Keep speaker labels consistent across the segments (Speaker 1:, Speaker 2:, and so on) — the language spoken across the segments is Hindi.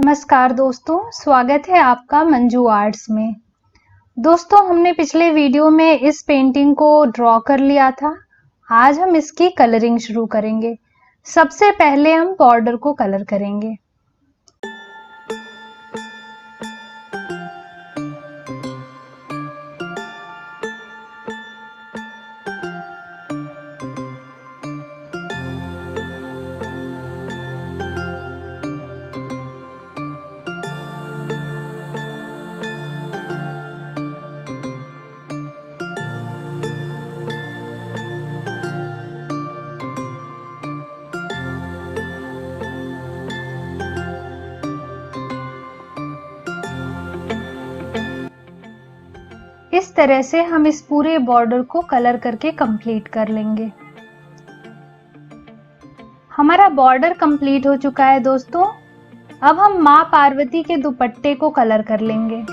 Speaker 1: नमस्कार दोस्तों, स्वागत है आपका मंजू आर्ट्स में। दोस्तों, हमने पिछले वीडियो में इस पेंटिंग को ड्रॉ कर लिया था। आज हम इसकी कलरिंग शुरू करेंगे। सबसे पहले हम बॉर्डर को कलर करेंगे। इस तरह से हम इस पूरे बॉर्डर को कलर करके कंप्लीट कर लेंगे। हमारा बॉर्डर कंप्लीट हो चुका है दोस्तों। अब हम माँ पार्वती के दुपट्टे को कलर कर लेंगे।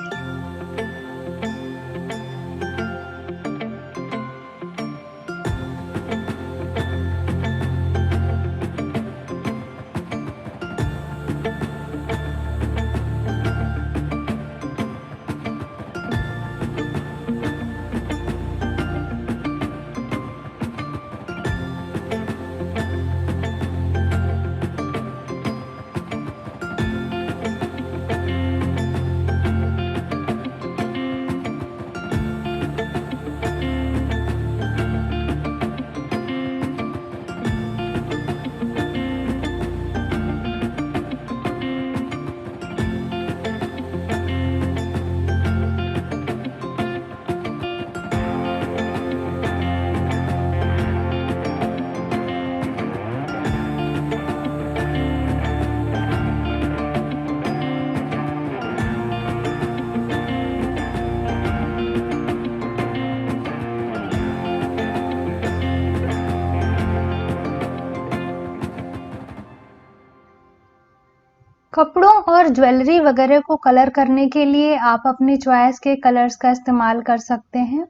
Speaker 1: कपड़ों और ज्वेलरी वगैरह को कलर करने के लिए आप अपनी चॉइस के कलर्स का इस्तेमाल कर सकते हैं।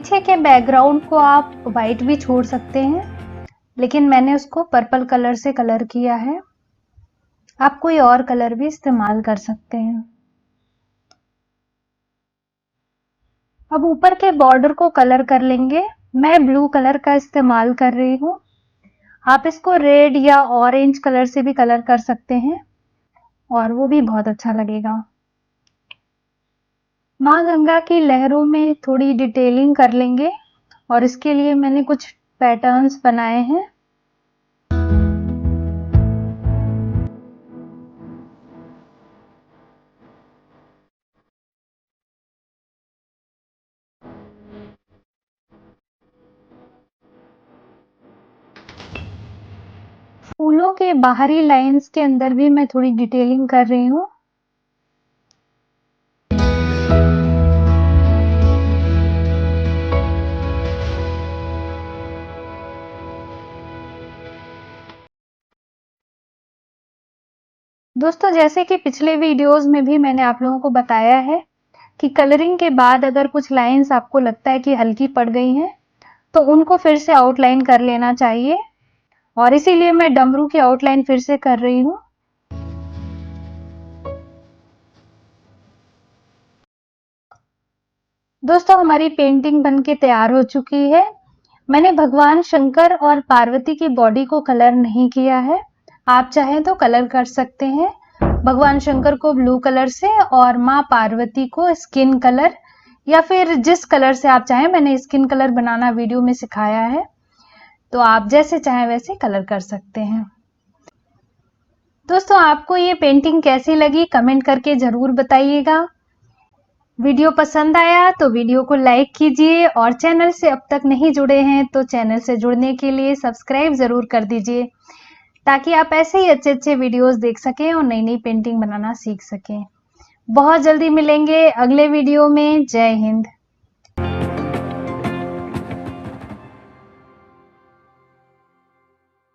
Speaker 1: पीछे के बैकग्राउंड को आप वाइट भी छोड़ सकते हैं, लेकिन मैंने उसको पर्पल कलर से कलर किया है। आप कोई और कलर भी इस्तेमाल कर सकते हैं। अब ऊपर के बॉर्डर को कलर कर लेंगे। मैं ब्लू कलर का इस्तेमाल कर रही हूँ। आप इसको रेड या ऑरेंज कलर से भी कलर कर सकते हैं और वो भी बहुत अच्छा लगेगा। माँ गंगा की लहरों में थोड़ी डिटेलिंग कर लेंगे और इसके लिए मैंने कुछ पैटर्न्स बनाए हैं। फूलों के बाहरी लाइंस के अंदर भी मैं थोड़ी डिटेलिंग कर रही हूँ। दोस्तों, जैसे कि पिछले वीडियोस में भी मैंने आप लोगों को बताया है कि कलरिंग के बाद अगर कुछ लाइंस आपको लगता है कि हल्की पड़ गई हैं, तो उनको फिर से आउटलाइन कर लेना चाहिए और इसीलिए मैं डमरू की आउटलाइन फिर से कर रही हूँ। दोस्तों, हमारी पेंटिंग बनके तैयार हो चुकी है। मैंने भगवान शंकर और पार्वती की बॉडी को कलर नहीं किया है। आप चाहें तो कलर कर सकते हैं। भगवान शंकर को ब्लू कलर से और माँ पार्वती को स्किन कलर या फिर जिस कलर से आप चाहें। मैंने स्किन कलर बनाना वीडियो में सिखाया है, तो आप जैसे चाहें वैसे कलर कर सकते हैं। दोस्तों, आपको ये पेंटिंग कैसी लगी कमेंट करके जरूर बताइएगा। वीडियो पसंद आया तो वीडियो को लाइक कीजिए और चैनल से अब तक नहीं जुड़े हैं तो चैनल से जुड़ने के लिए सब्सक्राइब जरूर कर दीजिए, ताकि आप ऐसे ही अच्छे अच्छे वीडियोस देख सकें और नई नई पेंटिंग बनाना सीख सकें। बहुत जल्दी मिलेंगे अगले वीडियो में। जय हिंद।